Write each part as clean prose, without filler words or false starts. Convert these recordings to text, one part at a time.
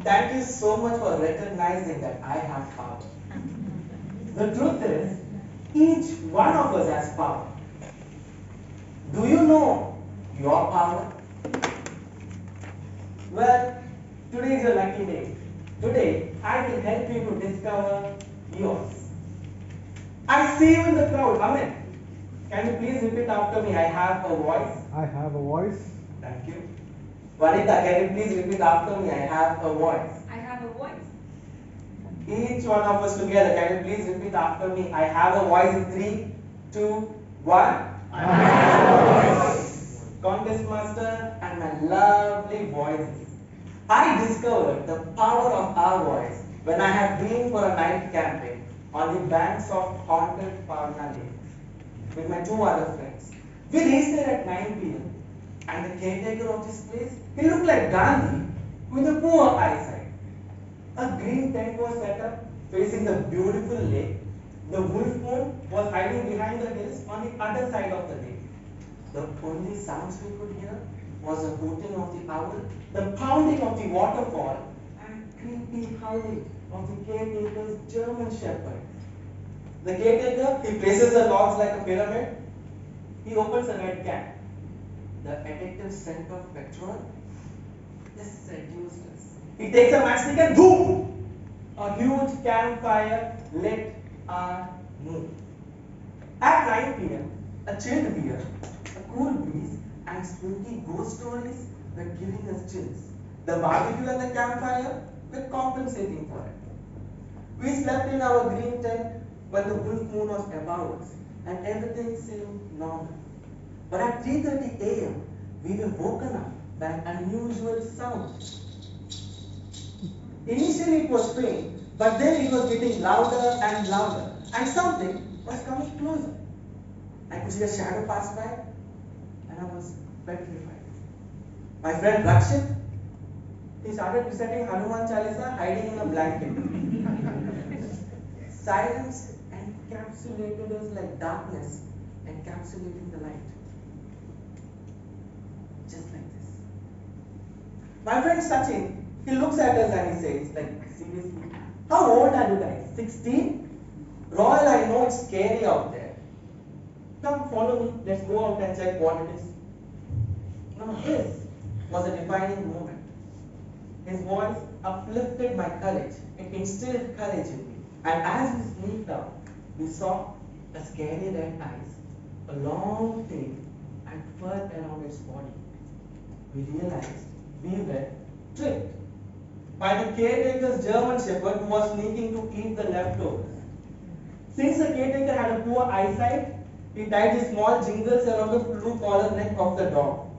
Thank you so much for recognizing that I have power. The truth is, each one of us has power. Do you know your power? Well, today is a lucky day. Today, I will help you to discover yours. I see you in the crowd. Amen. Can you please repeat after me? I have a voice. I have a voice. Thank you. Vanita, can you please repeat after me? I have a voice. I have a voice. Each one of us together, can you please repeat after me? I have a voice in 3, 2, 1. I have a voice. Contest master and my lovely voices. I discovered the power of our voice when I have been for a night camping on the banks of haunted Pavana Lake with my 2 other friends. We reached there at 9 p.m. and the caretaker of this place, he looked like Gandhi with a poor eyesight. A green tent was set up facing the beautiful lake. The wolf moon was hiding behind the hills on the other side of the lake. The only sounds we could hear was the hooting of the owl, the pounding of the waterfall, and creepy howling of the caretaker's German shepherd. The caretaker, he places the logs like a pyramid. He opens a red can. The addictive scent of petrol just seduced us. He takes a matchstick and boom! A huge campfire lit our mood. At 9 p.m., a chilled beer, a cool breeze, and spooky ghost stories were giving us chills. The barbecue and the campfire were compensating for it. We slept in our green tent when the wolf moon was above us, and everything seemed normal. But at 3:30 a.m., we were woken up by an unusual sound. Initially it was faint, but then it was getting louder and louder, and something was coming closer. I could see a shadow pass by, and I was petrified. My friend Rakshit, he started reciting Hanuman Chalisa hiding in a blanket. Silence encapsulated us like darkness encapsulating the light. Just like this. My friend Sachin, he looks at us and he says, like, seriously, how old are you guys? 16? Royal, I know it's scary out there. Come, follow me. Let's go out and check what it is. Now, this was a defining moment. His voice uplifted my courage. It instilled courage in me. And as we sneaked out, we saw a scary red eyes, a long tail, and fur around its body. We realized we were tricked by the caretaker's German shepherd who was sneaking to eat the leftovers. Since the caretaker had a poor eyesight, he tied the small jingles around the blue collar neck of the dog.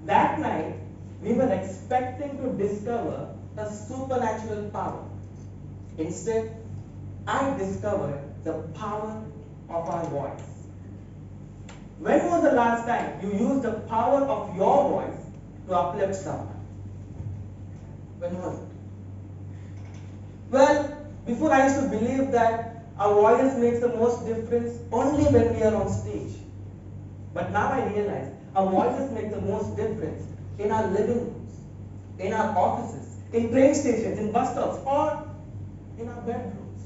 That night, we were expecting to discover a supernatural power. Instead, I discovered the power of our voice. When was the last time you used the power of your voice to uplift someone? When was it? Well, before I used to believe that our voice makes the most difference only when we are on stage. But now I realize our voices make the most difference in our living rooms, in our offices, in train stations, in bus stops, or in our bedrooms.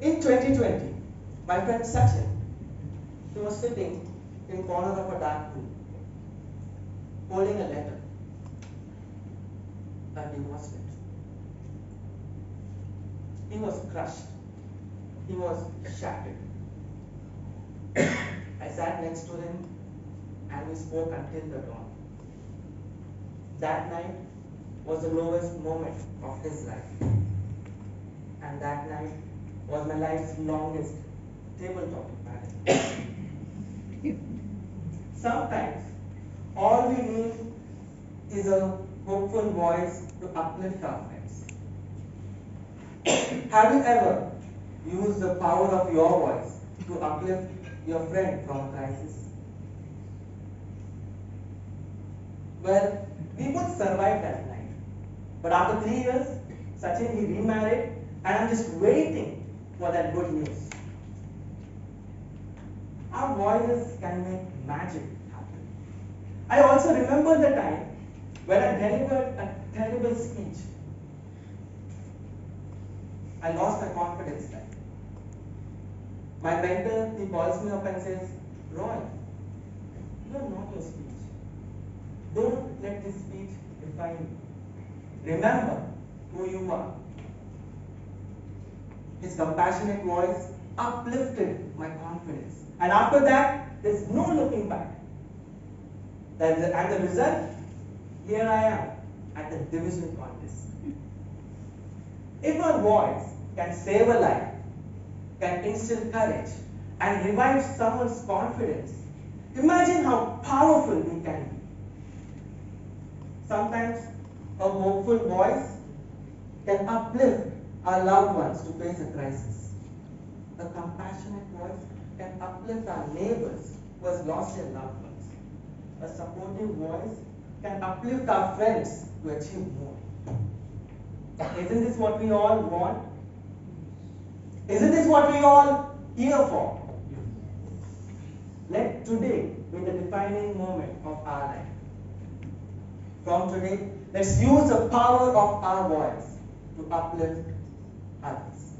In 2020, my friend Sachin, he was sitting in corner of a dark room, holding a letter, a divorce letter. He was crushed. He was shattered. I sat next to him and we spoke until the dawn. That night was the lowest moment of his life. And that night was my life's longest table talking marriage. Sometimes all we need is a hopeful voice to uplift our friends. Have you ever used the power of your voice to uplift your friend from a crisis? Well, we both survived that night. But after 3 years, Sachin, he remarried, and I'm just waiting for that good news. Our voices can make magic happen. I also remember the time when I delivered a terrible speech, I lost my confidence then. My mentor, he calls me up and says, Roy, you are not your speech. Don't let this speech define you. Remember who you are. His compassionate voice uplifted my confidence. And after that, there's no looking back. And the result, here I am at the division contest. If our voice can save a life, can instill courage, and revive someone's confidence, imagine how powerful we can be. Sometimes a hopeful voice can uplift our loved ones to face a crisis. A compassionate voice can uplift our neighbors who has lost their loved ones. A supportive voice can uplift our friends to achieve more. Isn't this what we all want? Isn't this what we all here for? Let today be the defining moment of our life. From today, let's use the power of our voice to uplift others.